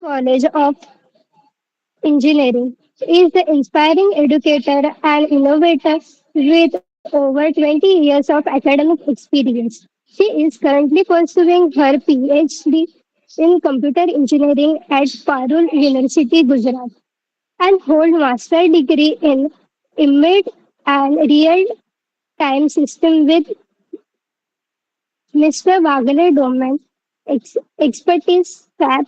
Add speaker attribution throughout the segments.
Speaker 1: College of Engineering. She is the inspiring educator and innovator with over 20 years of academic experience. She is currently pursuing her PhD in computer engineering at Parul University, Gujarat, and hold master degree in image and real time system with Mr. Wagle domain expertise SAP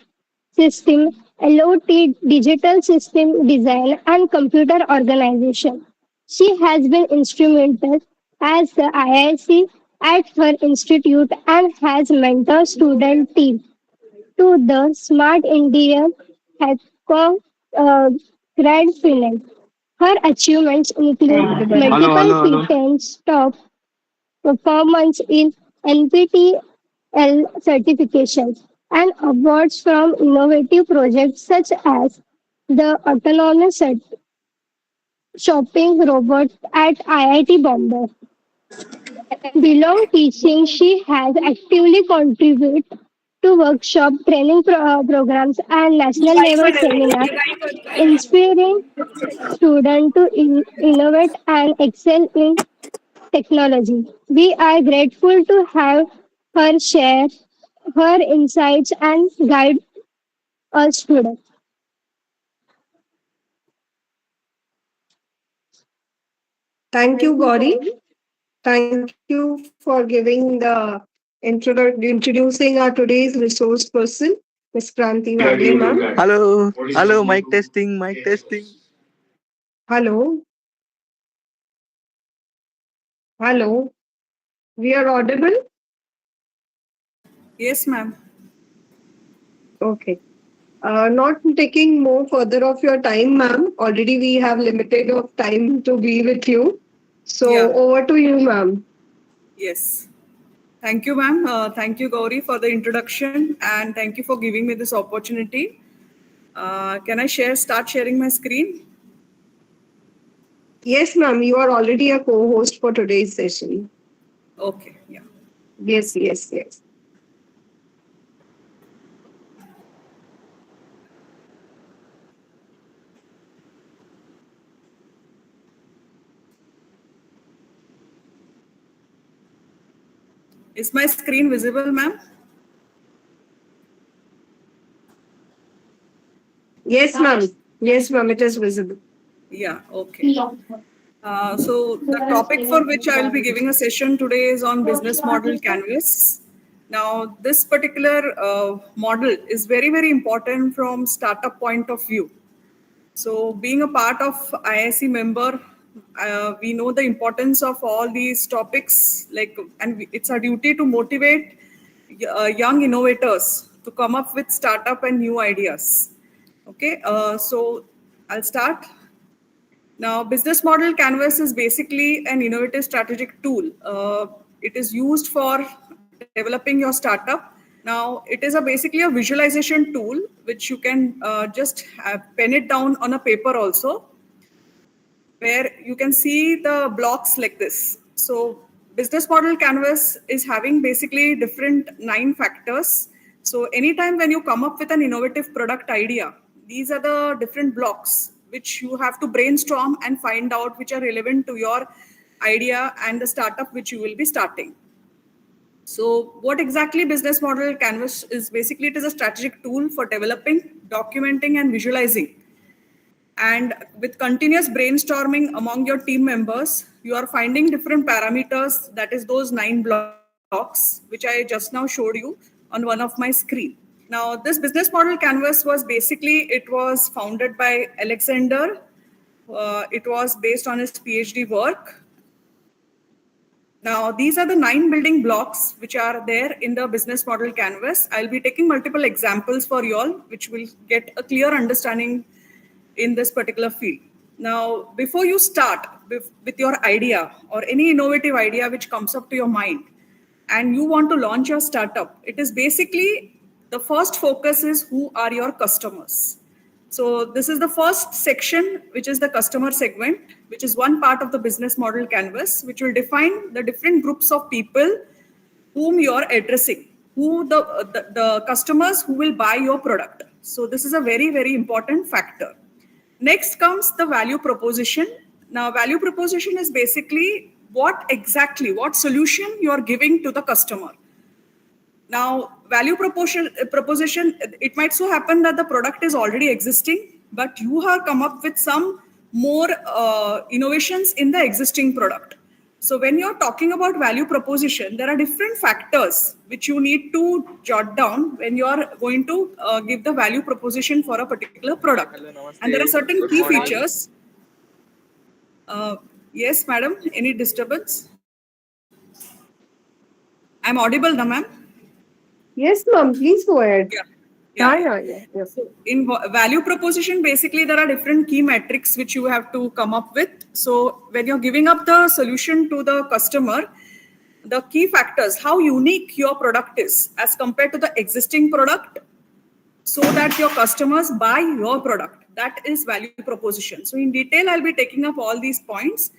Speaker 1: system, LOT digital system design and computer organization. She has been instrumental as the IIC at her institute and has mentored student team to the Smart India Hackathon Grand Final. Her achievements include
Speaker 2: Hello,
Speaker 1: multiple
Speaker 2: hello, hello.
Speaker 1: patents, top performance in NPTEL certifications, and awards from innovative projects such as the autonomous shopping robot at IIT Bombay. Belong teaching, she has actively contributed to workshop training programs and national level seminars, inspiring students to innovate and excel in technology. We are grateful to have her share her insights and guide us today.
Speaker 3: Thank you, Gauri. Thank you for giving the introducing our today's resource person, Ms. Kranti Wagle, ma'am.
Speaker 2: Hello, hello, mic testing, mic testing.
Speaker 3: Hello, hello. We are audible?
Speaker 4: Yes, ma'am.
Speaker 3: Okay. Not taking more further of your time, ma'am. Already we have limited of time to be with you. So
Speaker 4: Yeah,
Speaker 3: over to you, ma'am.
Speaker 4: yes. Thank you, ma'am. Thank you, Gauri, for the introduction, and thank you for giving me this opportunity. Can I start sharing my screen?
Speaker 3: Yes, ma'am. You are already a co-host for today's session.
Speaker 4: Okay, yeah.
Speaker 3: Yes, yes, yes.
Speaker 4: Is my screen visible, ma'am?
Speaker 3: Yes, ma'am. Yes, ma'am. It is visible.
Speaker 4: Yeah, okay. So the topic for which I will be giving a session today is on business model canvas. Now, this particular model is very, very important from startup point of view. So, being a part of IIC member, we know the importance of all these topics. It's our duty to motivate young innovators to come up with startup and new ideas. Okay, so I'll start. Now, business model canvas is basically an innovative strategic tool. It is used for developing your startup. Now, it is basically a visualization tool which you can just pen it down on a paper also, where you can see the blocks like this. So, business model canvas is having basically different 9 factors. So, anytime when you come up with an innovative product idea, these are the different blocks which you have to brainstorm and find out which are relevant to your idea and the startup which you will be starting. So what exactly business model canvas is? Basically, it is a strategic tool for developing, documenting and visualizing. And with continuous brainstorming among your team members, you are finding different parameters, that is those 9 blocks, which I just now showed you on one of my screen. Now, this business model canvas was basically, it was founded by Alexander. It was based on his PhD work. Now, these are the 9 building blocks which are there in the business model canvas. I'll be taking multiple examples for you all, which will get a clear understanding in this particular field. Now, before you start with your idea or any innovative idea which comes up to your mind and you want to launch your startup, it is basically the first focus is who are your customers. So this is the first section, which is the customer segment, which is one part of the business model canvas, which will define the different groups of people whom you are addressing, who the customers who will buy your product. So this is a very, very important factor. Next comes the value proposition. Now, value proposition is basically what solution you are giving to the customer. Now, value proposition, it might so happen that the product is already existing, but you have come up with some more innovations in the existing product. So when you're talking about value proposition, there are different factors which you need to jot down when you are going to give the value proposition for a particular product.
Speaker 2: Hello,
Speaker 4: And there are
Speaker 2: namaste.
Speaker 4: certain
Speaker 2: Good
Speaker 4: key
Speaker 2: morning.
Speaker 4: features. Yes, madam, any disturbance? I'm audible, na ma'am?
Speaker 3: Yes, ma'am. Please go ahead.
Speaker 4: Yeah.
Speaker 3: Yeah.
Speaker 4: So in value proposition, basically there are different key metrics which you have to come up with. So when you're giving up the solution to the customer, the key factors, how unique your product is as compared to the existing product, so that your customers buy your product. That is value proposition. So in detail, I'll be taking up all these points.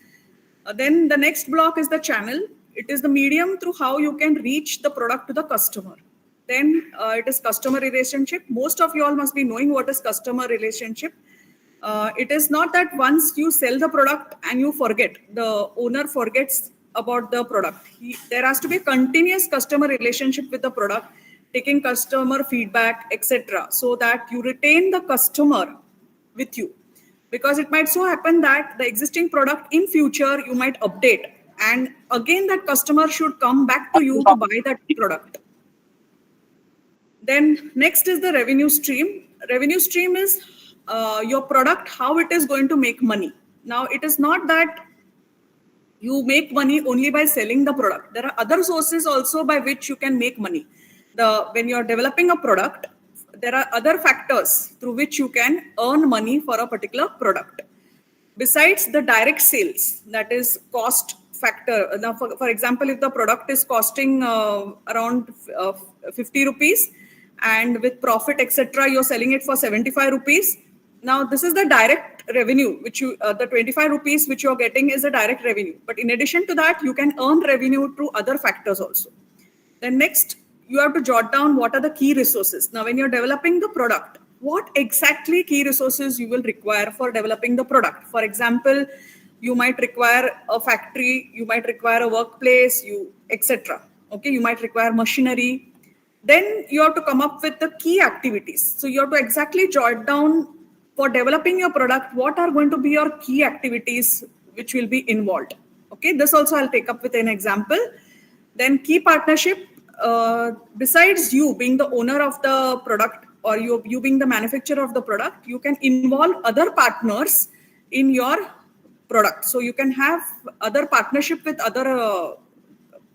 Speaker 4: Then the next block is the channel. It is the medium through how you can reach the product to the customer. Then it is customer relationship. Most of you all must be knowing what is customer relationship. It is not that once you sell the product and you forget, the owner forgets about the product. There has to be a continuous customer relationship with the product, taking customer feedback, etc., so that you retain the customer with you. Because it might so happen that the existing product in future you might update, and again that customer should come back to you to buy that product. Then next is the revenue stream. Revenue stream is your product, how it is going to make money. Now, it is not that you make money only by selling the product. There are other sources also by which you can make money. When you're developing a product, there are other factors through which you can earn money for a particular product. Besides the direct sales, that is cost factor. Now, for example, if the product is costing around 50 rupees and with profit, etc., you're selling it for 75 rupees. Now, this is the direct revenue, which the 25 rupees which you're getting is a direct revenue. But in addition to that, you can earn revenue through other factors also. Then next, you have to jot down what are the key resources. Now, when you're developing the product, what exactly key resources you will require for developing the product. For example, you might require a factory, you might require a workplace, etc. Okay, you might require machinery. Then you have to come up with the key activities. So you have to exactly jot down for developing your product, what are going to be your key activities which will be involved. Okay, this also I'll take up with an example. Then key partnership, besides you being the owner of the product or you being the manufacturer of the product, you can involve other partners in your product. So you can have other partnership with other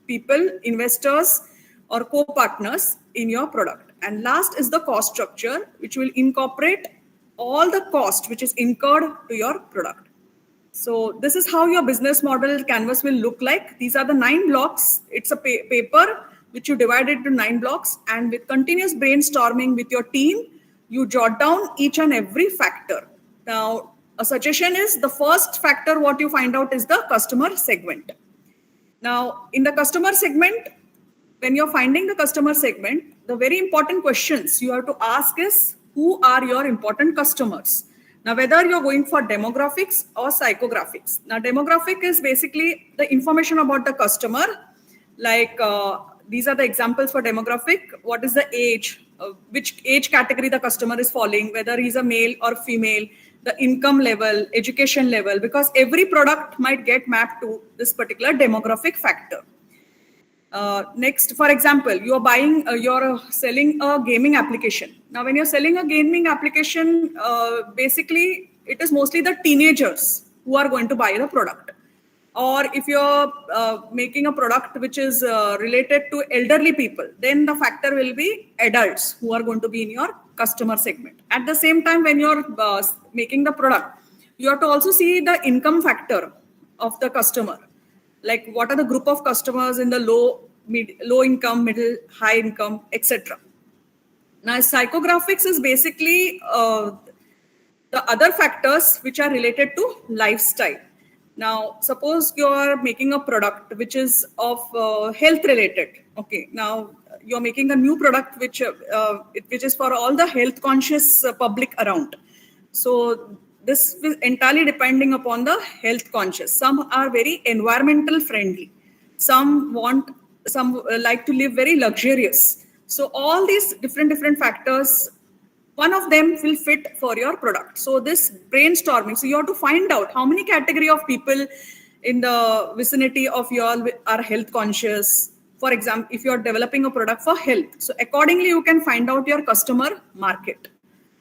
Speaker 4: people, investors or co-partners in your product. And last is the cost structure, which will incorporate all the cost which is incurred to your product. So this is how your business model canvas will look like. These are the 9 blocks. It's a paper which you divide into 9 blocks, and with continuous brainstorming with your team, you jot down each and every factor. Now, a suggestion is the first factor what you find out is the customer segment. Now, in the customer segment, when you're finding the customer segment, the very important questions you have to ask is, who are your important customers? Now, whether you're going for demographics or psychographics. Now, demographic is basically the information about the customer. Like these are the examples for demographic. What is the age? Which age category the customer is falling, whether he's a male or female, the income level, education level, because every product might get mapped to this particular demographic factor. Next, for example, you're selling a gaming application. Now, when you're selling a gaming application, basically it is mostly the teenagers who are going to buy the product. Or if you're making a product which is related to elderly people, then the factor will be adults who are going to be in your customer segment. At the same time, when you're making the product, you have to also see the income factor of the customer. Like what are the group of customers in the low income, middle, high income, etc. Now, psychographics is basically the other factors which are related to lifestyle. Now, suppose you are making a product which is of health related. Okay. Now, you're making a new product which is for all the health conscious public around. So this is entirely depending upon the health conscious. Some are very environmental friendly. Some like to live very luxurious. So all these different factors, one of them will fit for your product. So this brainstorming, so you have to find out how many category of people in the vicinity of you all are health conscious. For example, if you are developing a product for health, so accordingly you can find out your customer market.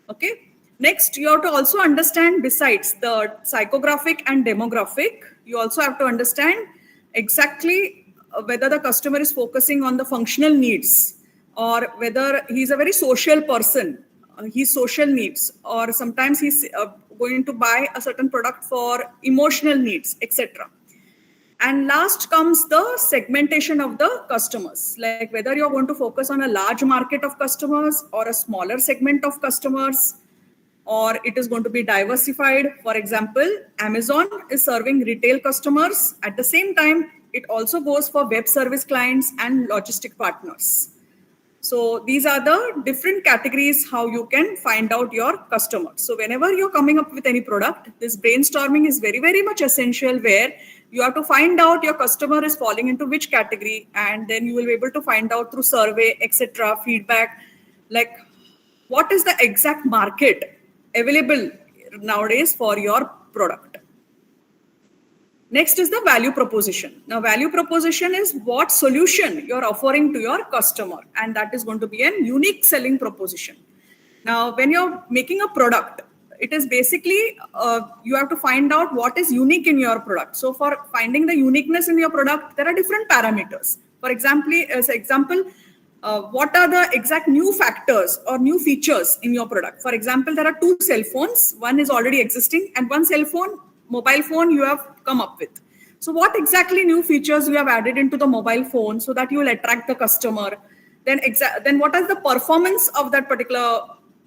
Speaker 4: Okay. Next, you have to also understand, besides the psychographic and demographic, you also have to understand exactly whether the customer is focusing on the functional needs, or whether he's a very social person, his social needs, or sometimes he's going to buy a certain product for emotional needs, etc. And last comes the segmentation of the customers, like whether you're going to focus on a large market of customers or a smaller segment of customers, or it is going to be diversified. For example, Amazon is serving retail customers. At the same time, it also goes for web service clients and logistic partners. So these are the different categories how you can find out your customers. So whenever you're coming up with any product, this brainstorming is very much essential, where you have to find out your customer is falling into which category, and then you will be able to find out through survey, etc., feedback, like what is the exact market available nowadays for your product. Next is the value proposition. Now, value proposition is what solution you're offering to your customer, and that is going to be a unique selling proposition. Now, when you're making a product, it is basically you have to find out what is unique in your product. So for finding the uniqueness in your product, there are different parameters. For example, what are the exact new factors or new features in your product? For example, there are two cell phones. One is already existing, and one mobile phone you have come up with. So what exactly new features you have added into the mobile phone so that you will attract the customer? Then what is the performance of that particular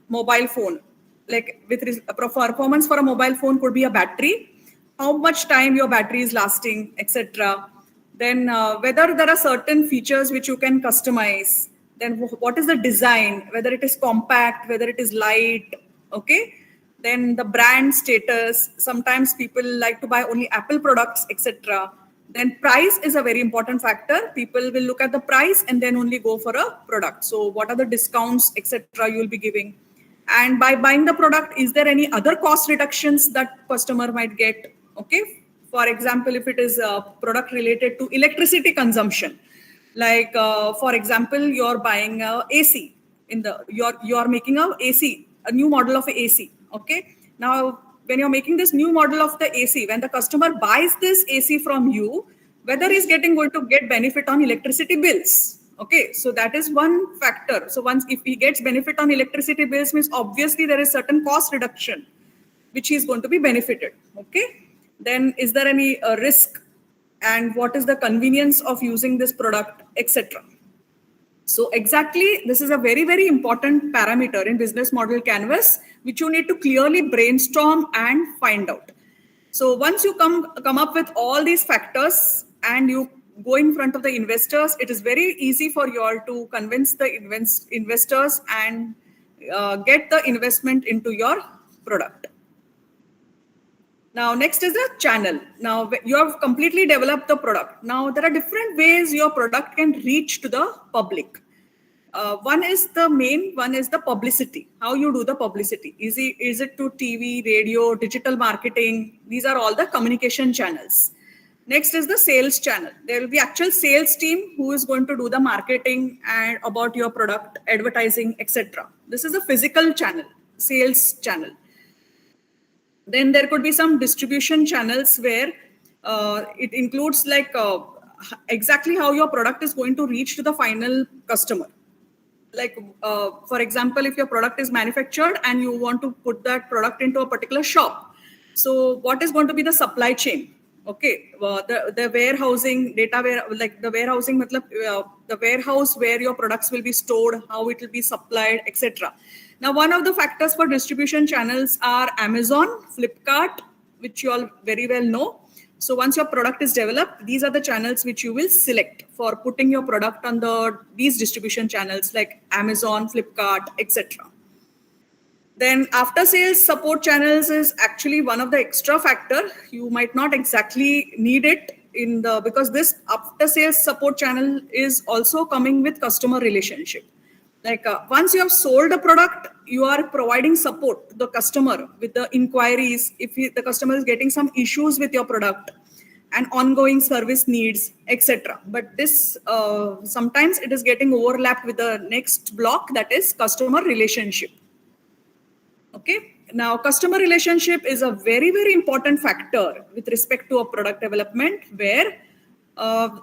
Speaker 4: mobile phone? Like performance for a mobile phone could be a battery, how much time your battery is lasting, etc. Then whether there are certain features which you can customize. Then what is the design, whether it is compact, whether it is light, okay? Then the brand status, sometimes people like to buy only Apple products, etc. Then price is a very important factor. People will look at the price and then only go for a product. So what are the discounts, etc. you will be giving? And by buying the product, is there any other cost reductions that customer might get? Okay. For example, if it is a product related to electricity consumption, like for example, you're buying a AC you're making a new model of AC. Okay. Now, when you're making this new model of the AC, when the customer buys this AC from you, whether he's going to get benefit on electricity bills. Okay, so that is one factor. So if he gets benefit on electricity bills, means obviously there is certain cost reduction which he is going to be benefited. Okay, then is there any risk, and what is the convenience of using this product, etc. So exactly, this is a very important parameter in business model canvas, which you need to clearly brainstorm and find out. So once you come up with all these factors and you go in front of the investors, it is very easy for you all to convince the investors and get the investment into your product. Now, next is the channel. Now, you have completely developed the product. Now, there are different ways your product can reach to the public. One is the publicity. How you do the publicity. Is it to TV, radio, digital marketing? These are all the communication channels. Next is the sales channel. There will be actual sales team who is going to do the marketing and about your product, advertising, etc. This is a physical channel, sales channel. Then there could be some distribution channels where it includes like exactly how your product is going to reach to the final customer. Like, for example, if your product is manufactured and you want to put that product into a particular shop. So what is going to be the supply chain? Okay, the warehousing, the warehouse where your products will be stored, how it will be supplied, etc. Now, one of the factors for distribution channels are Amazon, Flipkart, which you all very well know. So once your product is developed, these are the channels which you will select for putting your product on these distribution channels like Amazon, Flipkart, etc. Then after sales support channels is actually one of the extra factor. You might not exactly need it because this after sales support channel is also coming with customer relationship. Like once you have sold a product, you are providing support to the customer with the inquiries. If the customer is getting some issues with your product and ongoing service needs, etc. But this sometimes it is getting overlapped with the next block, that is customer relationship. Okay. Now, customer relationship is a very, very important factor with respect to a product development, where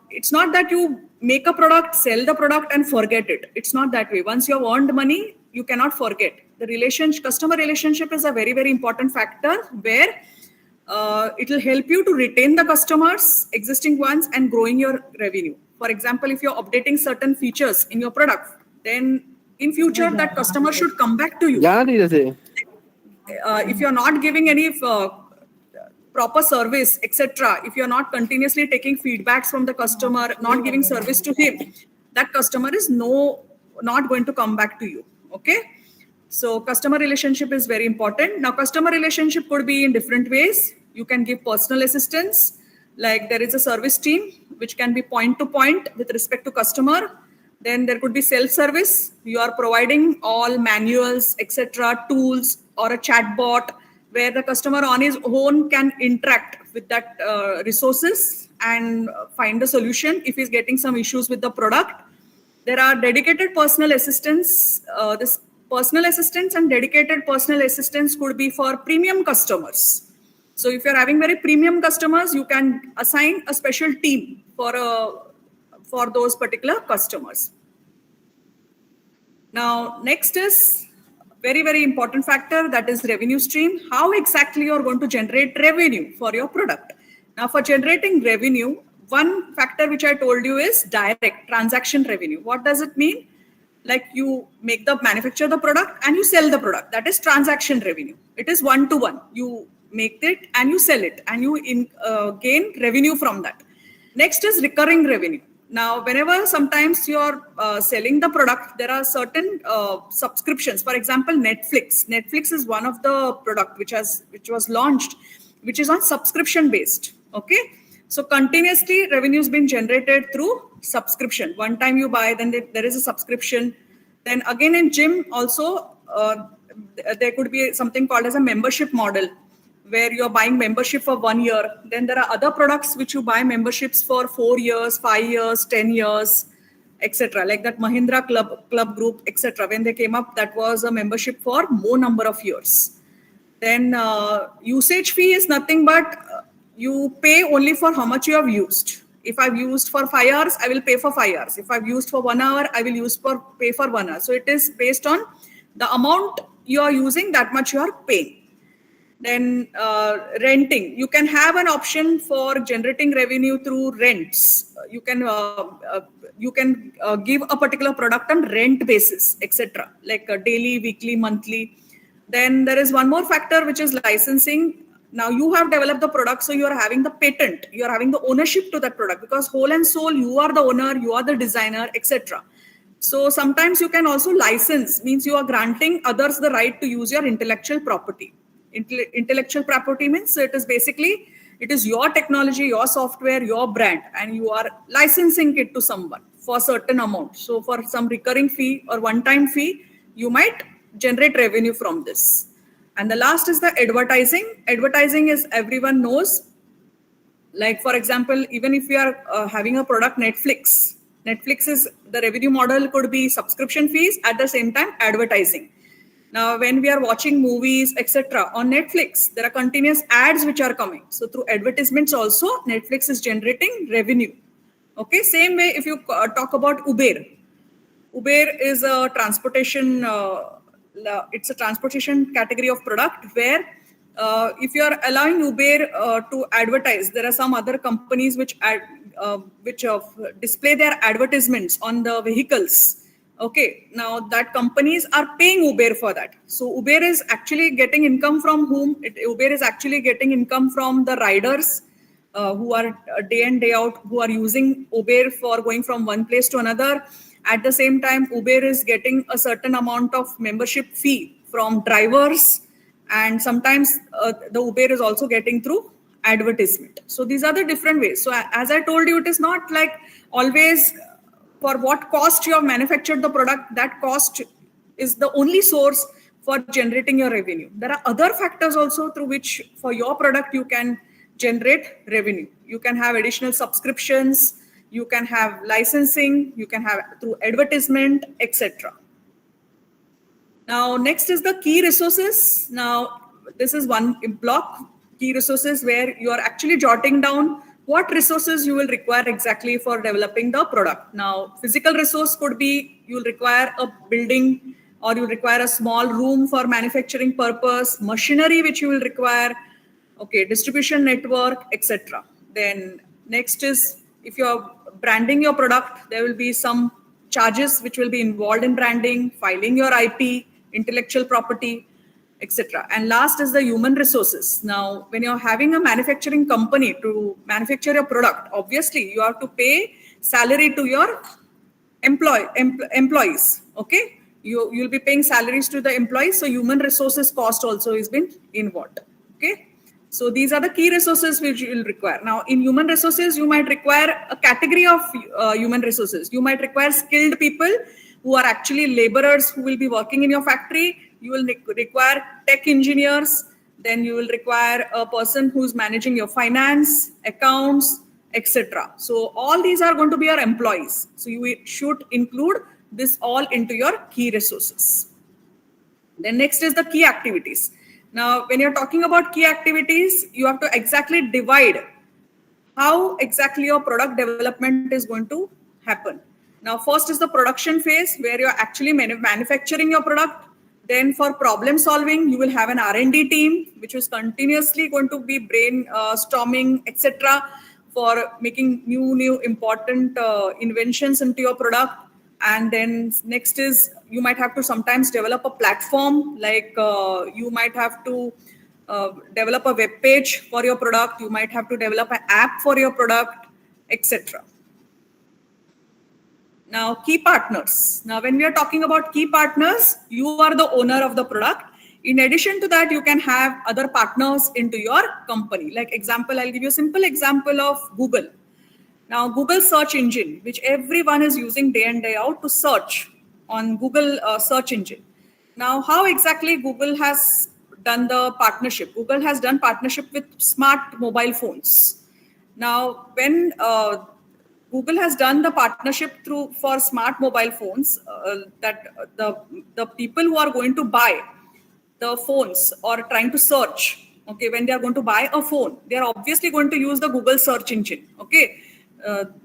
Speaker 4: it's not that you make a product, sell the product and forget it. It's not that way. Once you have earned money, you cannot forget. The customer relationship is a very, very important factor where it will help you to retain the customers, existing ones, and growing your revenue. For example, if you're updating certain features in your product, then in future that customer should come back to you. If you're not giving any proper service, etc., if you're not continuously taking feedbacks from the customer, not giving service to him, that customer is not going to come back to you. Okay. So customer relationship is very important. Now, customer relationship could be in different ways. You can give personal assistance, like there is a service team which can be point to point with respect to customer. Then there could be self-service. You are providing all manuals, etc., tools, or a chatbot where the customer on his own can interact with that resources and find a solution if he's getting some issues with the product. There are dedicated personal assistants. This personal assistants and dedicated personal assistants could be for premium customers. So if you're having very premium customers, you can assign a special team for those particular customers. Now, next is very, very important factor, that is revenue stream. How exactly you're going to generate revenue for your product. Now, for generating revenue, one factor which I told you is direct transaction revenue. What does it mean? Like you manufacture the product and you sell the product. That is transaction revenue. It is one-to-one. You make it and you sell it and you gain revenue from that. Next is recurring revenue. Now, whenever sometimes you're selling the product, there are certain subscriptions. For example, Netflix. Netflix is one of the product which was launched, which is on subscription based. Okay. So continuously revenue has been generated through subscription. One time you buy, then there is a subscription. Then again in gym also, there could be something called as a membership model, where you're buying membership for 1 year. Then there are other products which you buy memberships for 4 years, 5 years, 10 years, etc. Like that Mahindra Club Group, etc. When they came up, that was a membership for more number of years. Then usage fee is nothing but you pay only for how much you have used. If I've used for 5 hours, I will pay for 5 hours. If I've used for 1 hour, I will pay for 1 hour. So it is based on the amount you are using, that much you are paying. Then renting. You can have an option for generating revenue through rents. You can give a particular product on rent basis, etc. Like a daily, weekly, monthly. Then there is one more factor, which is licensing. Now you have developed the product, so you are having the patent. You are having the ownership to that product, because whole and soul, you are the owner, you are the designer, etc. So sometimes you can also license, means you are granting others the right to use your intellectual property. Intellectual property means it is your technology, your software, your brand, and you are licensing it to someone for a certain amount. So for some recurring fee or one-time fee, you might generate revenue from this. And the last is the advertising. Advertising is, everyone knows, like for example, even if you are having a product, Netflix is, the revenue model could be subscription fees, at the same time advertising. Now, when we are watching movies, etc., on Netflix, there are continuous ads which are coming. So through advertisements also, Netflix is generating revenue. Okay, same way if you talk about Uber. Uber is a transportation, it's a transportation category of product where if you are allowing Uber to advertise, there are some other companies which display their advertisements on the vehicles Okay, now that companies are paying Uber for that. So Uber is actually getting income from whom? Uber is actually getting income from the riders who are day in day out, who are using Uber for going from one place to another. At the same time, Uber is getting a certain amount of membership fee from drivers, and sometimes the Uber is also getting through advertisement. So these are the different ways. So as I told you, it is not like always for what cost you have manufactured the product, that cost is the only source for generating your revenue. There are other factors also through which for your product you can generate revenue. You can have additional subscriptions, you can have licensing, you can have through advertisement, etc. Now, next is the key resources. Now, this is one block, key resources, where you are actually jotting down what resources you will require exactly for developing the product. Now, physical resource could be you'll require a building, or you require a small room for manufacturing purpose, machinery which you will require, okay, distribution network, etc. Then next is if you're branding your product, there will be some charges which will be involved in branding, filing your IP, intellectual property, etc. And last is the human resources. Now, when you're having a manufacturing company to manufacture your product, obviously you have to pay salary to your employees. Okay, you'll be paying salaries to the employees, so human resources cost also is been involved. Okay, so these are the key resources which you will require. Now, in human resources, you might require a category of human resources. You might require skilled people who are actually laborers who will be working in your factory. You will require tech engineers. Then you will require a person who's managing your finance, accounts, etc. So all these are going to be your employees. So you should include this all into your key resources. Then next is the key activities. Now, when you're talking about key activities, you have to exactly divide how exactly your product development is going to happen. Now, first is the production phase where you're actually manufacturing your product. Then for problem solving, you will have an R&D team, which is continuously going to be brainstorming, etc., for making new important inventions into your product. And then next is you might have to sometimes develop a platform, like you might have to develop a web page for your product, you might have to develop an app for your product, etc. Now, key partners. Now, when we are talking about key partners, you are the owner of the product. In addition to that, you can have other partners into your company. Like example, I'll give you a simple example of Google. Now, Google search engine, which everyone is using day in, day out to search on Google search engine. Now, how exactly Google has done the partnership? Google has done partnership with smart mobile phones. Now, when Google has done the partnership for smart mobile phones, that the people who are going to buy the phones or trying to search, okay, when they are going to buy a phone, they are obviously going to use the Google search engine, okay,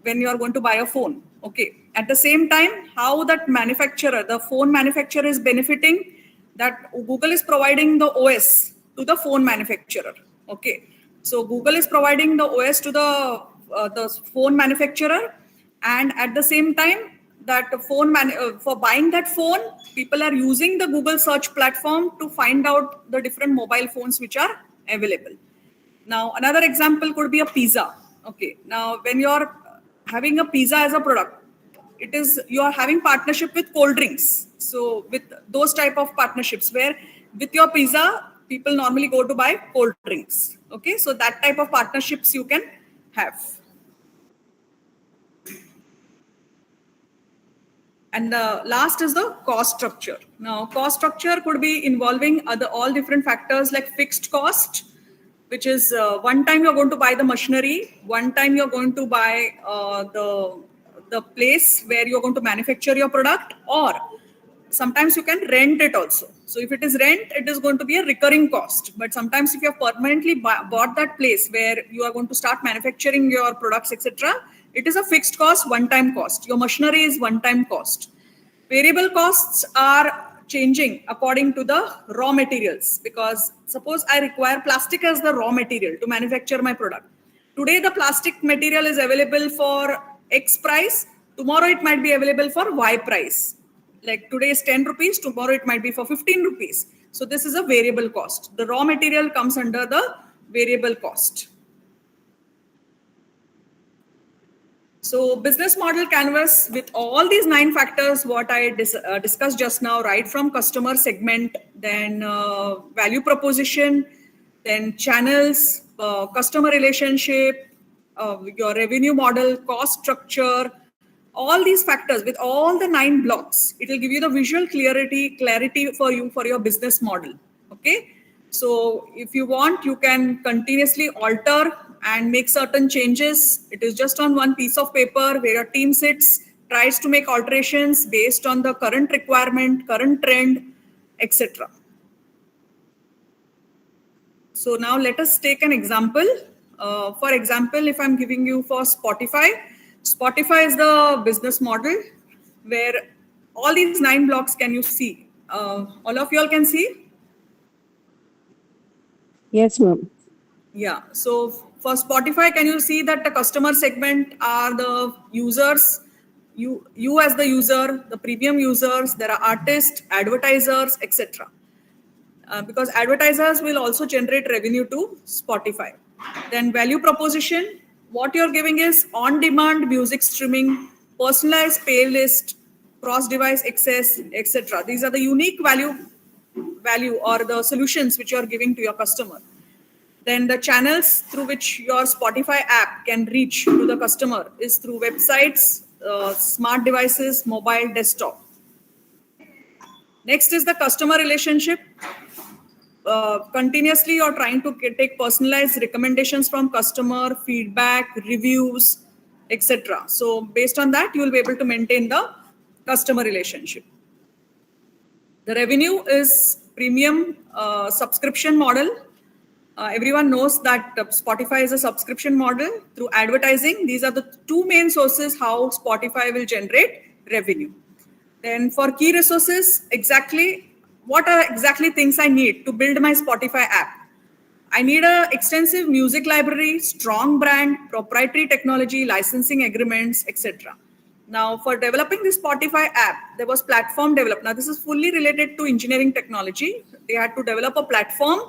Speaker 4: when you are going to buy a phone, okay. At the same time, how that manufacturer, the phone manufacturer, is benefiting, that Google is providing the OS to the phone manufacturer, okay. So Google is providing the OS to the phone manufacturer, and at the same time, that for buying that phone, people are using the Google search platform to find out the different mobile phones which are available. Now, another example could be a pizza. Okay. Now, when you're having a pizza as a product, it is you are having partnership with cold drinks. So with those type of partnerships where with your pizza, people normally go to buy cold drinks. Okay. So that type of partnerships you can have. And the last is the cost structure. Now, cost structure could be involving all different factors like fixed cost, which is one time you're going to buy the machinery, one time you're going to buy the place where you're going to manufacture your product, or sometimes you can rent it also. So if it is rent, it is going to be a recurring cost. But sometimes if you have permanently bought that place where you are going to start manufacturing your products, etc., it is a fixed cost, one-time cost. Your machinery is one-time cost. Variable costs are changing according to the raw materials, because suppose I require plastic as the raw material to manufacture my product. Today, the plastic material is available for X price. Tomorrow, it might be available for Y price. Like today is 10 rupees, tomorrow it might be for 15 rupees. So this is a variable cost. The raw material comes under the variable cost. So business model canvas with all these 9 factors, what I discussed just now, right from customer segment, then value proposition, then channels, customer relationship, your revenue model, cost structure, all these factors with all the 9 blocks, it will give you the visual clarity for you for your business model. Okay. So if you want, you can continuously alter and make certain changes. It is just on one piece of paper where your team sits, tries to make alterations based on the current requirement, current trend, etc. So now let us take an example. For example, if I'm giving you for Spotify, Spotify is the business model where all these 9 blocks can you see? All of you all can see?
Speaker 3: Yes, ma'am.
Speaker 4: Yeah. So for Spotify, can you see that the customer segment are the users? You as the user, the premium users, there are artists, advertisers, etc. Because advertisers will also generate revenue to Spotify. Then value proposition, what you're giving is on-demand music streaming, personalized playlist, cross-device access, etc. These are the unique value or the solutions which you're giving to your customer. Then the channels through which your Spotify app can reach to the customer is through websites, smart devices, mobile, desktop. Next is the customer relationship. Continuously you're trying to take personalized recommendations from customer, feedback, reviews, etc. So based on that, you will be able to maintain the customer relationship. The revenue is premium subscription model. Everyone knows that Spotify is a subscription model through advertising. These are the 2 main sources how Spotify will generate revenue. Then for key resources, exactly what are exactly things I need to build my Spotify app? I need an extensive music library, strong brand, proprietary technology, licensing agreements, etc. Now, for developing this Spotify app, there was platform development. Now, this is fully related to engineering technology. They had to develop a platform,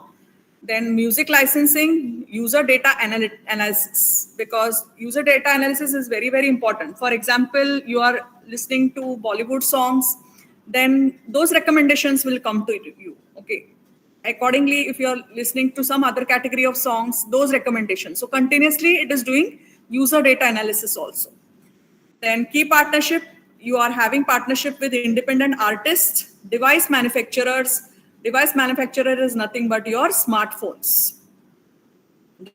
Speaker 4: then music licensing, user data analysis, because user data analysis is very, very important. For example, you are listening to Bollywood songs, then those recommendations will come to you. Okay. Accordingly, if you're listening to some other category of songs, those recommendations. So continuously it is doing user data analysis also. Then key partnership, you are having partnership with independent artists, device manufacturers. Device manufacturer is nothing but your smartphones.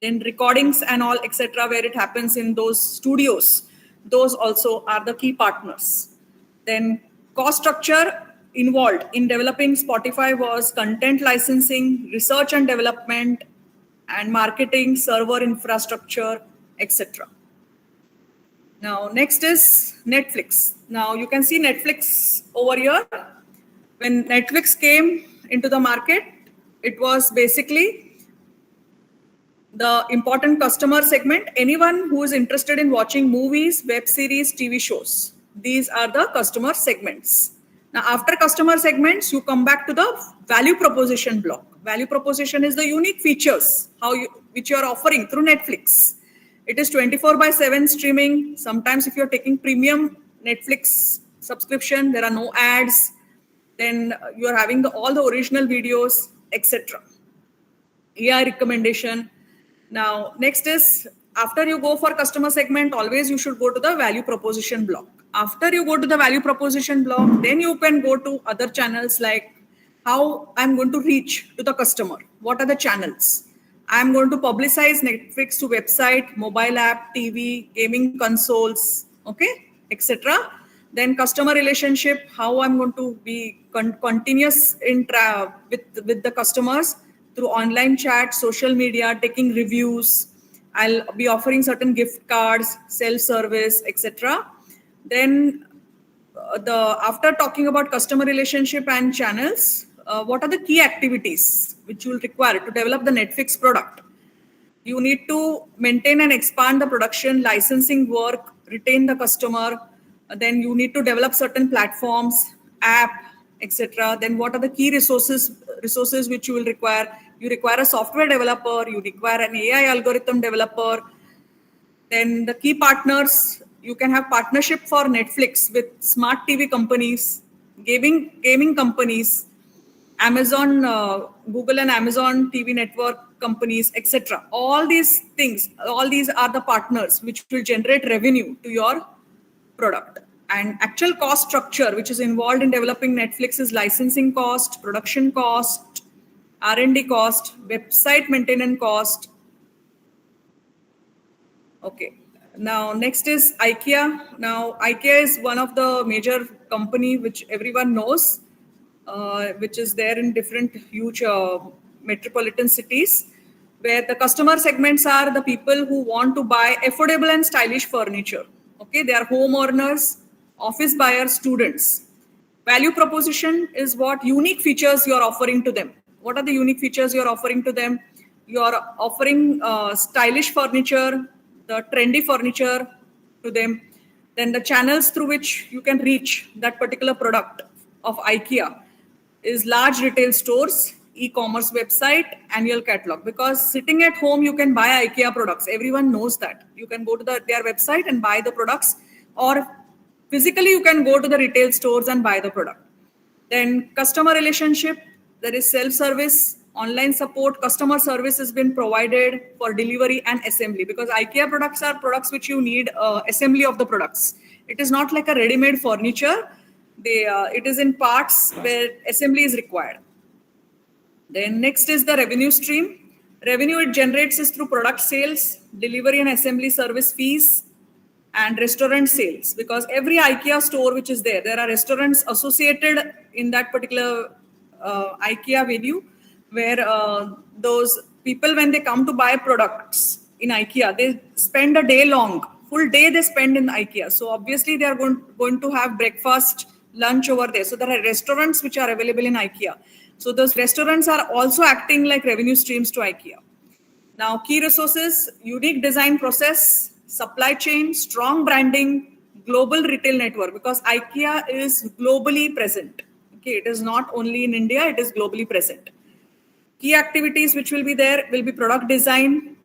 Speaker 4: Then recordings and all, etc., where it happens in those studios, those also are the key partners. Then cost structure involved in developing Spotify was content licensing, research and development, and marketing, server infrastructure, etc. Now, next is Netflix. Now, you can see Netflix over here. When Netflix came into the market, it was basically the important customer segment. Anyone who is interested in watching movies, web series, TV shows. These are the customer segments. Now, after customer segments, you come back to the value proposition block. Value proposition is the unique features which you are offering through Netflix. It is 24/7 streaming. Sometimes if you're taking premium Netflix subscription, there are no ads. Then you are having all the original videos, etc. AI recommendation. Now, next is after you go for customer segment, always you should go to the value proposition block. After you go to the value proposition block, then you can go to other channels like how I'm going to reach to the customer. What are the channels? I'm going to publicize Netflix to website, mobile app, TV, gaming consoles, okay, etc. Then customer relationship, how I'm going to be continuous with the customers through online chat, social media, taking reviews. I'll be offering certain gift cards, self-service, etc. Then after talking about customer relationship and channels, what are the key activities which you will require to develop the Netflix product? You need to maintain and expand the production, licensing work, retain the customer. Then you need to develop certain platforms, app, etc. Then what are the key resources which you will require? You require a software developer, you require an AI algorithm developer. Then the key partners, you can have partnership for Netflix with smart TV companies, gaming companies, Amazon, Google and Amazon TV network companies, etc. All these things, all these are the partners which will generate revenue to your product. And actual cost structure which is involved in developing Netflix is licensing cost, production cost, R&D cost, website maintenance cost. Okay. Now, next is IKEA. Now, IKEA is one of the major company which everyone knows, which is there in different huge metropolitan cities, where the customer segments are the people who want to buy affordable and stylish furniture. Okay, they are homeowners, office buyers, students. Value proposition is what unique features you are offering to them. What are the unique features you are offering to them? You are offering stylish furniture, the trendy furniture to them. Then the channels through which you can reach that particular product of IKEA is large retail stores, e-commerce website, annual catalog. Because sitting at home, you can buy IKEA products. Everyone knows that. You can go to their website and buy the products, or physically you can go to the retail stores and buy the product. Then customer relationship, there is self-service, online support, customer service has been provided for delivery and assembly, because IKEA products are products which you need assembly of the products. It is not like a ready-made furniture. It is in parts where assembly is required. Then next is the revenue stream. Revenue it generates is through product sales, delivery and assembly service fees, and restaurant sales. Because every IKEA store which is there are restaurants associated in that particular IKEA venue, where those people, when they come to buy products in IKEA, they spend a day long, full day they spend in IKEA. So obviously they are going to have breakfast, lunch over there. So there are restaurants which are available in IKEA. So those restaurants are also acting like revenue streams to IKEA. Now, key resources, unique design process, supply chain, strong branding, global retail network, because IKEA is globally present. Okay, it is not only in India, it is globally present. Key activities which will be there will be product design,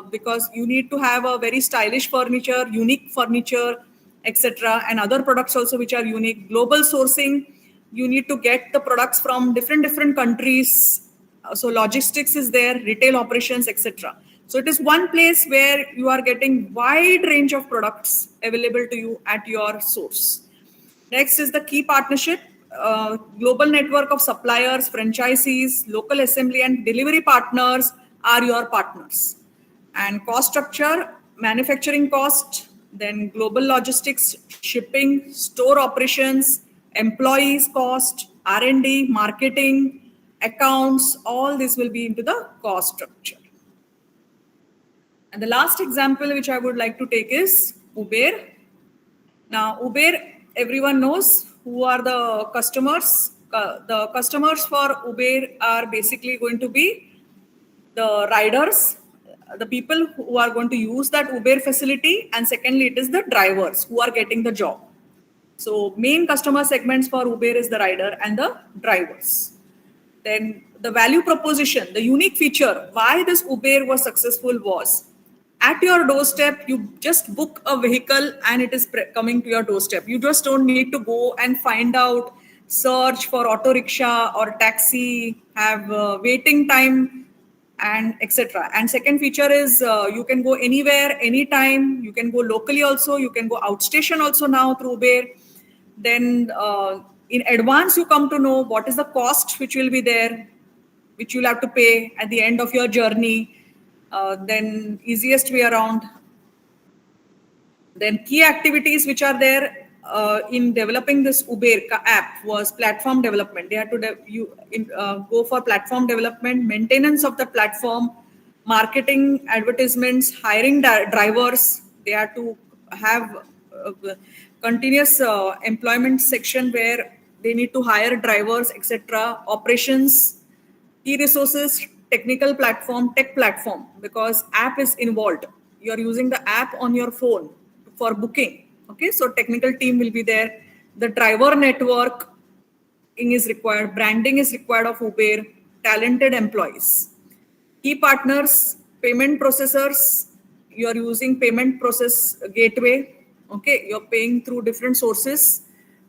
Speaker 4: because you need to have a very stylish furniture, unique furniture, etc. and other products also which are unique. Global sourcing, you need to get the products from different countries. So logistics is there, retail operations, etc. So it is one place where you are getting wide range of products available to you at your source. Next is the key partnership, global network of suppliers, franchisees, local assembly and delivery partners are your partners. And cost structure, manufacturing cost, then global logistics, shipping, store operations, employees cost, R&D, marketing, accounts, all this will be into the cost structure. And the last example which I would like to take is Uber. Now, Uber, everyone knows who are the customers. The customers for Uber are basically going to be the riders, the people who are going to use that Uber facility, and secondly, it is the drivers who are getting the job. So, main customer segments for Uber is the rider and the drivers. Then the value proposition, the unique feature, why this Uber was successful was, at your doorstep, you just book a vehicle and it is coming to your doorstep. You just don't need to go and find out, search for auto rickshaw or taxi, have waiting time, and etc. And second feature is you can go anywhere, anytime. You can go locally also. You can go outstation also now through Uber. Then in advance, you come to know what is the cost which will be there, which you'll have to pay at the end of your journey. Then easiest way around. Then key activities which are there in developing this Uber app was platform development. They had to go for platform development, maintenance of the platform, marketing, advertisements, hiring drivers. They had to have continuous employment section where they need to hire drivers, etc. Operations, key resources, technical platform, tech platform, because app is involved. You're using the app on your phone for booking. Okay, so technical team will be there. The driver network is required, branding is required of Uber, talented employees. Key partners, payment processors, you are using payment process gateway, okay, you're paying through different sources.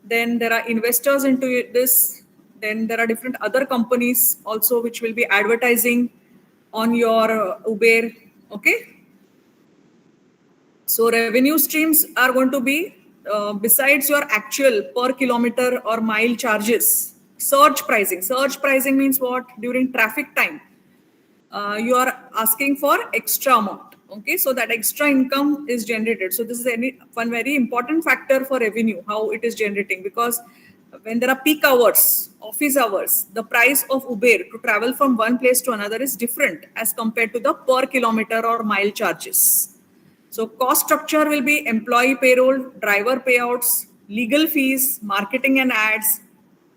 Speaker 4: Then there are investors into this. Then there are different other companies also which will be advertising on your Uber, okay. So revenue streams are going to be besides your actual per kilometer or mile charges, surge pricing. Surge pricing means what? During traffic time, you are asking for extra amount. Okay, so that extra income is generated. So this is one very important factor for revenue, how it is generating, because when there are peak hours, office hours, the price of Uber to travel from one place to another is different as compared to the per kilometer or mile charges. So cost structure will be employee payroll, driver payouts, legal fees, marketing and ads,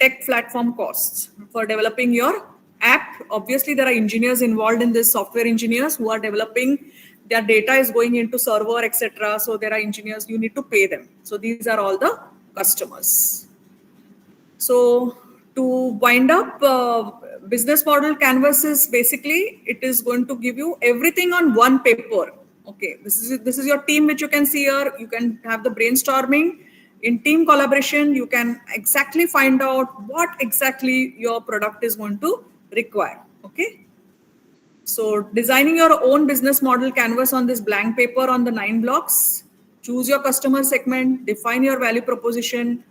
Speaker 4: tech platform costs for developing your app. Obviously, there are engineers involved in this, software engineers who are developing. Their data is going into server, etc. So there are engineers, you need to pay them. So these are all the customers. So to wind up, business model canvas is basically, it is going to give you everything on one paper. Okay, this is your team which you can see here. You can have the brainstorming. In team collaboration, you can exactly find out what exactly your product is going to require. Okay. So designing your own business model canvas on this blank paper on the 9 blocks. Choose your customer segment, define your value proposition.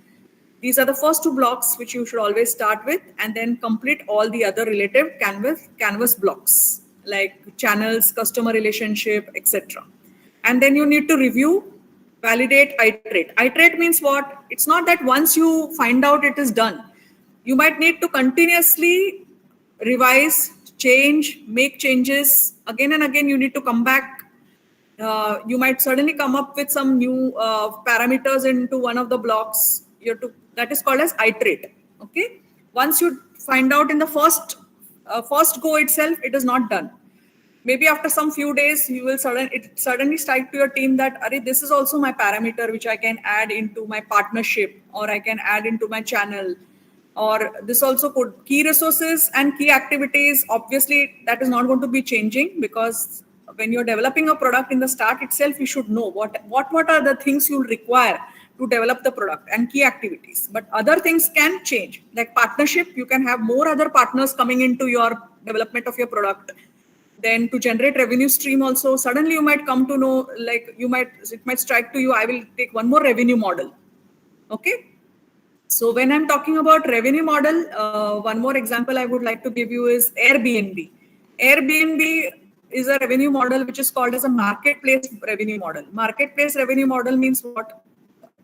Speaker 4: These are the first 2 blocks which you should always start with, and then complete all the other relative canvas blocks like channels, customer relationship, etc. And then you need to review, validate, iterate. Iterate means what? It's not that once you find out it is done. You might need to continuously revise, change, make changes. Again and again, you need to come back. You might suddenly come up with some new parameters into one of the blocks. You have to, that is called as iterate. Okay. Once you find out in the first go itself, it is not done. Maybe after some few days, you will suddenly strike to your team that, Ari, this is also my parameter which I can add into my partnership, or I can add into my channel, or this also could key resources and key activities. Obviously, that is not going to be changing, because when you're developing a product in the start itself, you should know what are the things you'll require to develop the product and key activities. But other things can change, like partnership. You can have more other partners coming into your development of your product. Then to generate revenue stream also, suddenly you might come to know, like it might strike to you, I will take one more revenue model. Okay. So when I'm talking about revenue model, one more example I would like to give you is Airbnb. Airbnb is a revenue model which is called as a marketplace revenue model. Marketplace revenue model means what?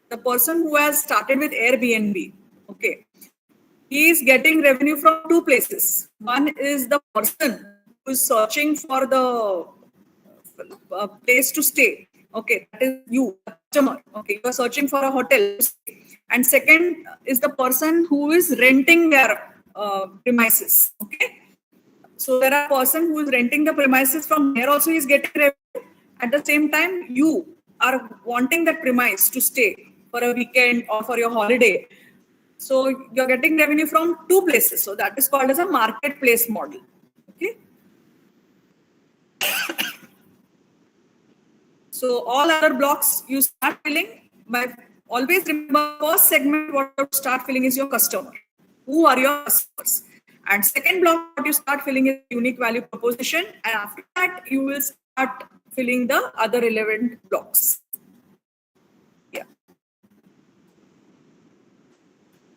Speaker 4: The person who has started with Airbnb, okay, he is getting revenue from 2 places. One is the person who is searching for the place to stay. Okay, that is you, customer. Okay, you are searching for a hotel to stay. And second is the person who is renting their premises. Okay, so there are person who is renting the premises, from there also he is getting revenue. At the same time, you are wanting that premise to stay for a weekend or for your holiday. So you're getting revenue from 2 places. So that is called as a marketplace model. Okay. So all other blocks you start filling by, always remember, first segment what you start filling is your customer. Who are your customers? And second block what you start filling is unique value proposition. And after that you will start filling the other relevant blocks. Yeah.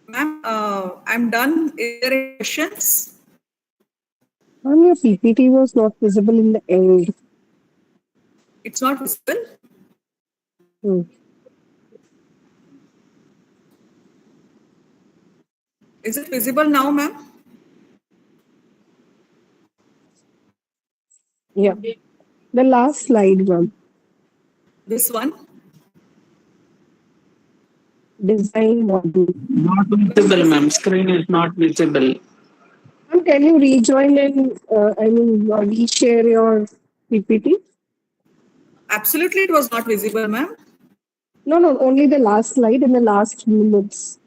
Speaker 4: Ma'am, I'm done. Is there any questions?
Speaker 3: Ma'am, your PPT was not visible in the end.
Speaker 4: It's not visible. Is it visible now, ma'am?
Speaker 3: Yeah. The last slide, ma'am.
Speaker 4: This one?
Speaker 3: Design model.
Speaker 5: Not visible, ma'am. Screen is not visible.
Speaker 3: Ma'am, can you rejoin and reshare your PPT?
Speaker 4: Absolutely, it was not visible, ma'am.
Speaker 3: No, no, only the last slide in the last minutes.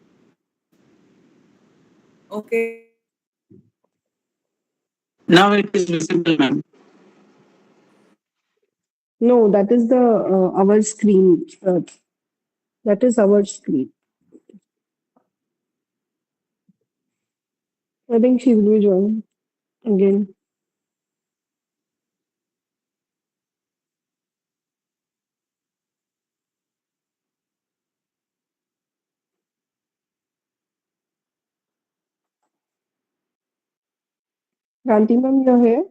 Speaker 4: Okay.
Speaker 5: Now it is visible, ma'am.
Speaker 3: No, that is the our screen. That is our screen. I think she will be joining again. Kranti ma'am, you're here?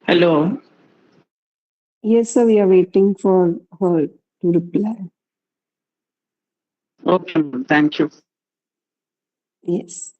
Speaker 5: Hello.
Speaker 3: Yes, sir. We are waiting for her to reply.
Speaker 5: Okay, ma'am. Thank you.
Speaker 3: Yes.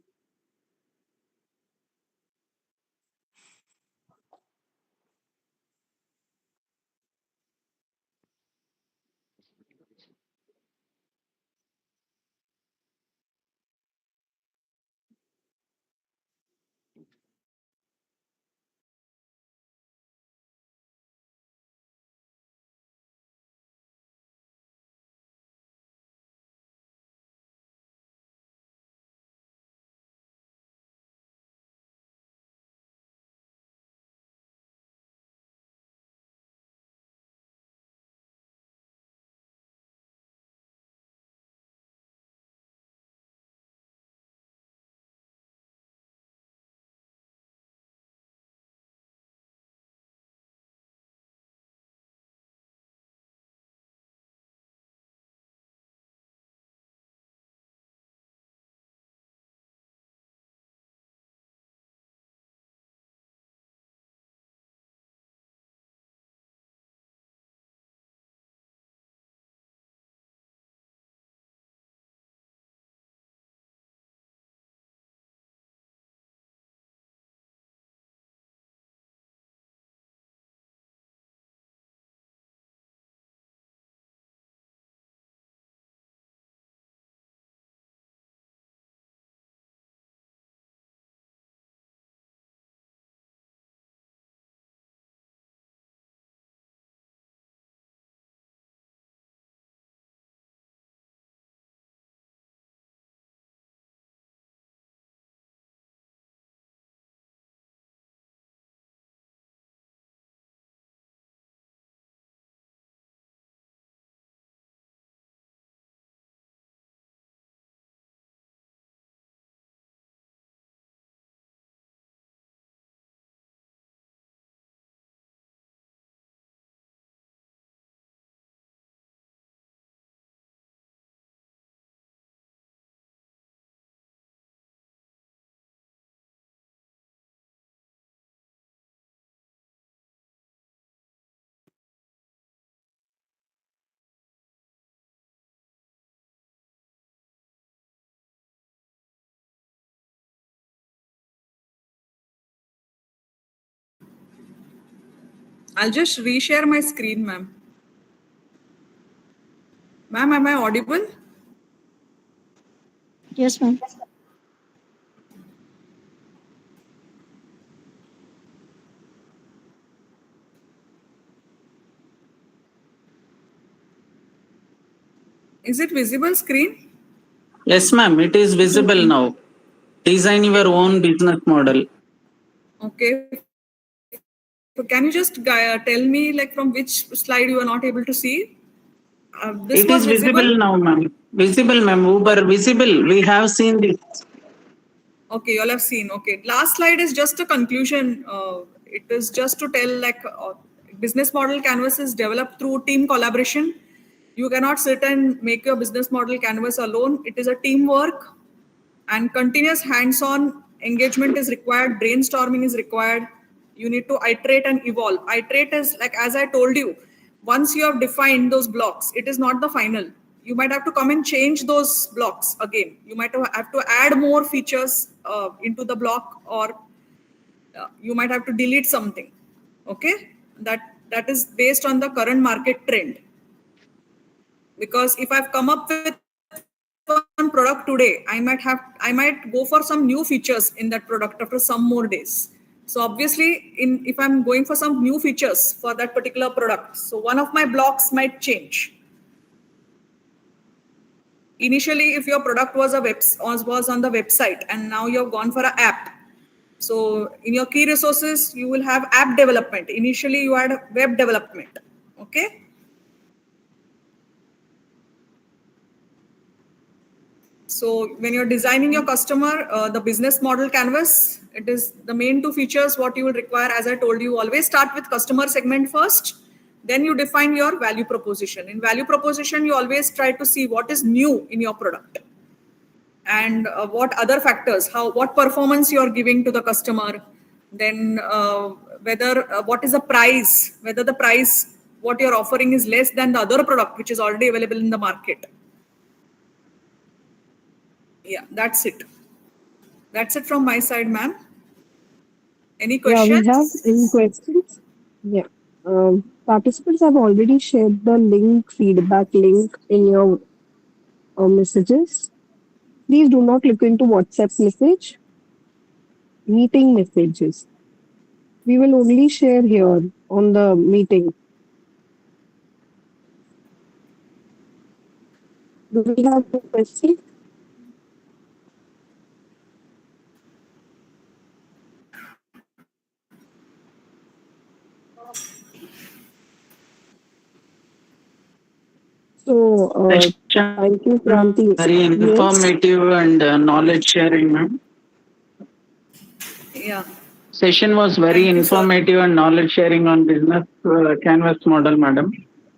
Speaker 4: I'll just reshare my screen, ma'am. Ma'am, am I audible?
Speaker 1: Yes, ma'am.
Speaker 4: Is it visible screen?
Speaker 5: Yes, ma'am. It is visible now. Design your own business model.
Speaker 4: Okay. So can you just tell me like from which slide you are not able to see? This was
Speaker 5: It is
Speaker 4: visible.
Speaker 5: visible now, ma'am. Visible, ma'am. Uber visible. We have seen this.
Speaker 4: Okay, you all have seen. Okay, last slide is just a conclusion. It is just to tell like business model canvas is developed through team collaboration You cannot sit and make your business model canvas alone. It is a teamwork, and continuous hands-on engagement is required. Brainstorming is required. You need to iterate and evolve. Iterate is like, as I told you, once you have defined those blocks, it is not the final. You might have to come and change those blocks again. You might have to add more features into the block, or you might have to delete something. Okay, that is based on the current market trend. Because if I've come up with one product today, I might go for some new features in that product after some more days. So obviously, if I'm going for some new features for that particular product, so one of my blocks might change. Initially, if your product was on the website, and now you have gone for an app. So in your key resources, you will have app development. Initially, you had web development. Okay. So when you're designing your customer, the business model canvas, it is the main two features what you will require. As I told you, always start with customer segment first. Then you define your value proposition. In value proposition, you always try to see what is new in your product, and what other factors, what performance you are giving to the customer. Then whether what is the price, whether the price what you're offering is less than the other product which is already available in the market. Yeah, that's it from my side, ma'am. Any
Speaker 3: Yeah, we have
Speaker 4: questions?
Speaker 3: any questions? Yeah. Participants have already shared the link, feedback link in your messages. Please do not look into WhatsApp message, meeting messages. We will only share here on the meeting. Do we have a question? So,
Speaker 5: Session
Speaker 3: thank you,
Speaker 5: was very
Speaker 3: Kranti. Yes.
Speaker 5: informative and knowledge sharing, ma'am.
Speaker 4: Yeah.
Speaker 5: Session was very
Speaker 4: Thank you, sir.
Speaker 5: informative and knowledge sharing on business canvas model, madam.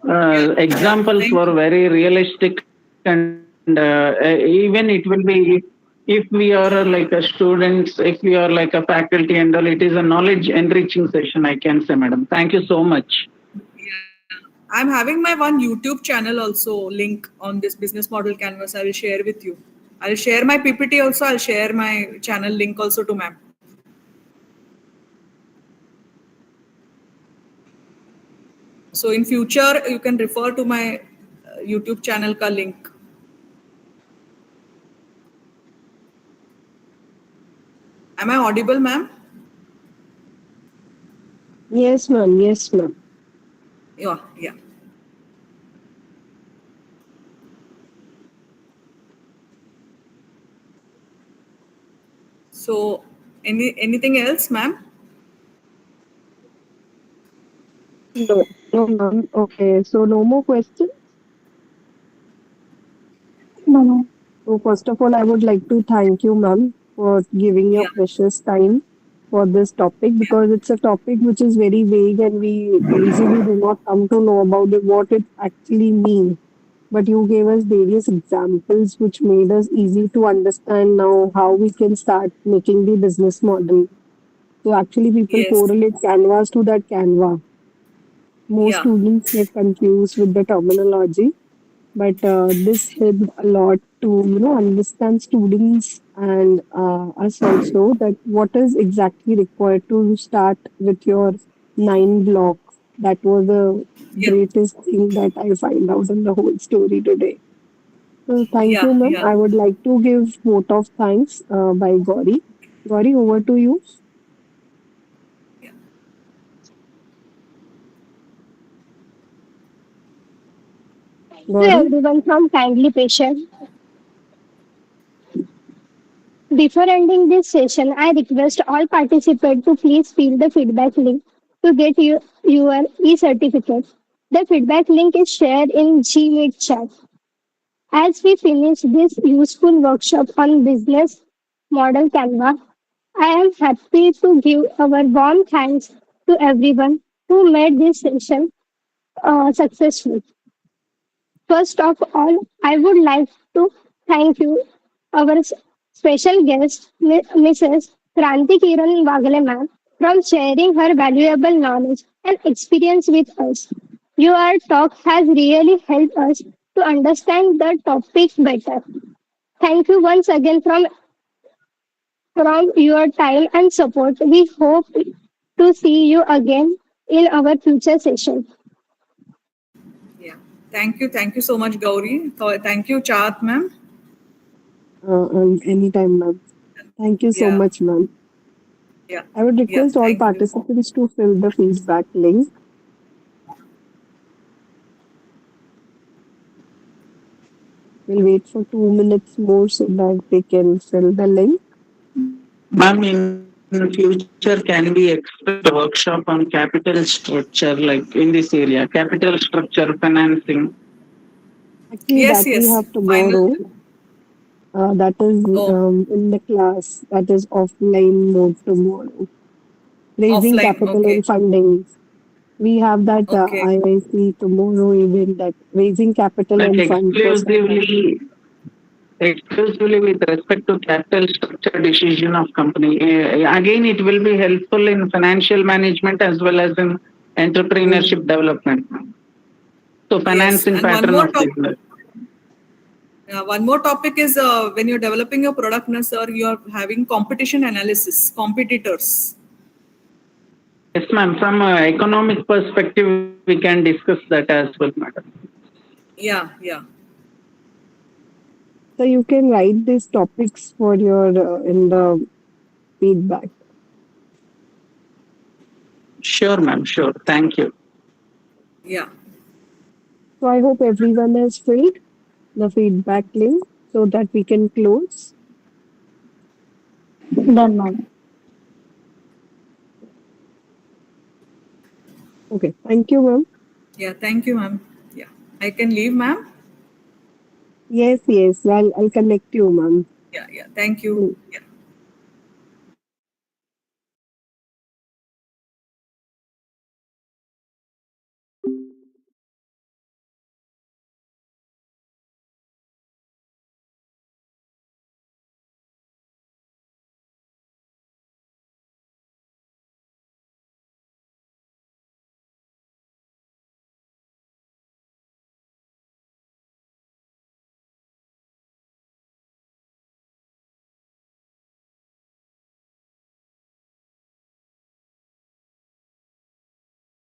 Speaker 4: Yeah. Yeah.
Speaker 5: Examples
Speaker 4: Thank
Speaker 5: were
Speaker 4: you.
Speaker 5: very realistic, and even it will be if we are like a students, if we are like a faculty and all, it is a knowledge enriching session, I can say, madam. Thank you so much.
Speaker 4: I'm having my one YouTube channel also link on this business model canvas. I will share with you. I'll share my PPT also. I'll share my channel link also to ma'am. So in future, you can refer to my YouTube channel ka link. Am I audible, ma'am?
Speaker 3: Yes, ma'am. Yes, ma'am.
Speaker 4: Yeah, yeah. So anything else, ma'am?
Speaker 3: No, no, ma'am. Okay. So, no more questions.
Speaker 1: No.
Speaker 3: So, first of all, I would like to thank you, ma'am, for giving your
Speaker 4: Yeah,
Speaker 3: precious time for this topic,
Speaker 4: yeah,
Speaker 3: because it's a topic which is very vague and we easily do not come to know about it, what it actually means. But you gave us various examples which made us easy to understand now how we can start making the business model. So, actually, people
Speaker 4: yes,
Speaker 3: correlate canvas to that canva. Most
Speaker 4: yeah,
Speaker 3: students get confused with the terminology, but this helped a lot to understand students and us also, that what is exactly required to start with your 9 block. That was the
Speaker 4: yeah,
Speaker 3: greatest thing that I find out in the whole story today. So thank
Speaker 4: yeah,
Speaker 3: you, ma'am.
Speaker 4: yeah.
Speaker 3: I would like to give vote of thanks by Gauri. Gauri, over to you.
Speaker 4: Yeah.
Speaker 1: To
Speaker 3: Gauri.
Speaker 1: everyone from kindly patient. Before ending this session, I request all participants to please fill the feedback link to get your e-certificate. The feedback link is shared in Gmeet chat. As we finish this useful workshop on business model Canva, I am happy to give our warm thanks to everyone who made this session successful. First of all, I would like to thank you, our special guest, Mrs. Kranti Kiran Wagle ma'am, from sharing her valuable knowledge and experience with us. Your talk has really helped us to understand the topic better. Thank you once again from your time and support. We hope to see you again in our future session.
Speaker 4: Yeah. Thank you so much, Gauri. Thank you, Chaat ma'am.
Speaker 3: And anytime, ma'am. Thank you so
Speaker 4: Yeah,
Speaker 3: much, ma'am.
Speaker 4: yeah,
Speaker 3: I would
Speaker 4: yeah.
Speaker 3: request all
Speaker 4: Thank you.
Speaker 3: participants to fill the feedback link. We'll wait for 2 minutes more so that they can fill the link.
Speaker 5: Ma'am, in future, can we expect a workshop on capital structure, like in this area, capital structure, financing?
Speaker 3: Actually,
Speaker 4: Yes,
Speaker 3: that we
Speaker 4: yes.
Speaker 3: have
Speaker 4: Final.
Speaker 3: tomorrow. That is
Speaker 4: Oh,
Speaker 3: in the class. That is offline mode tomorrow. Raising
Speaker 4: offline.
Speaker 3: capital
Speaker 4: Okay.
Speaker 3: and funding. We have that
Speaker 4: Okay.
Speaker 3: IIC tomorrow event that raising capital
Speaker 5: Like
Speaker 3: and fund for startup.
Speaker 5: exclusively with respect to capital structure decision of company. Again, it will be helpful in financial management as well as in
Speaker 3: Mm.
Speaker 5: entrepreneurship development. So
Speaker 4: Yes.
Speaker 5: financing
Speaker 4: And
Speaker 5: pattern of business.
Speaker 4: one more topic is when you're developing your product, na, sir, you're having competition analysis, competitors.
Speaker 5: Yes, ma'am. From economic perspective, we can discuss that as well, madam.
Speaker 4: Yeah, yeah.
Speaker 3: So you can write these topics for your in the feedback.
Speaker 5: Sure, ma'am. Sure. Thank you.
Speaker 4: Yeah.
Speaker 3: So I hope everyone has filled the feedback link so that we can close.
Speaker 1: Done, ma'am.
Speaker 3: Okay. Thank you, ma'am.
Speaker 4: Yeah. Thank you, ma'am. Yeah. I can leave, ma'am.
Speaker 3: Yes, yes. I'll connect you, ma'am.
Speaker 4: Yeah, yeah. Thank you.
Speaker 3: Mm.
Speaker 4: Yeah.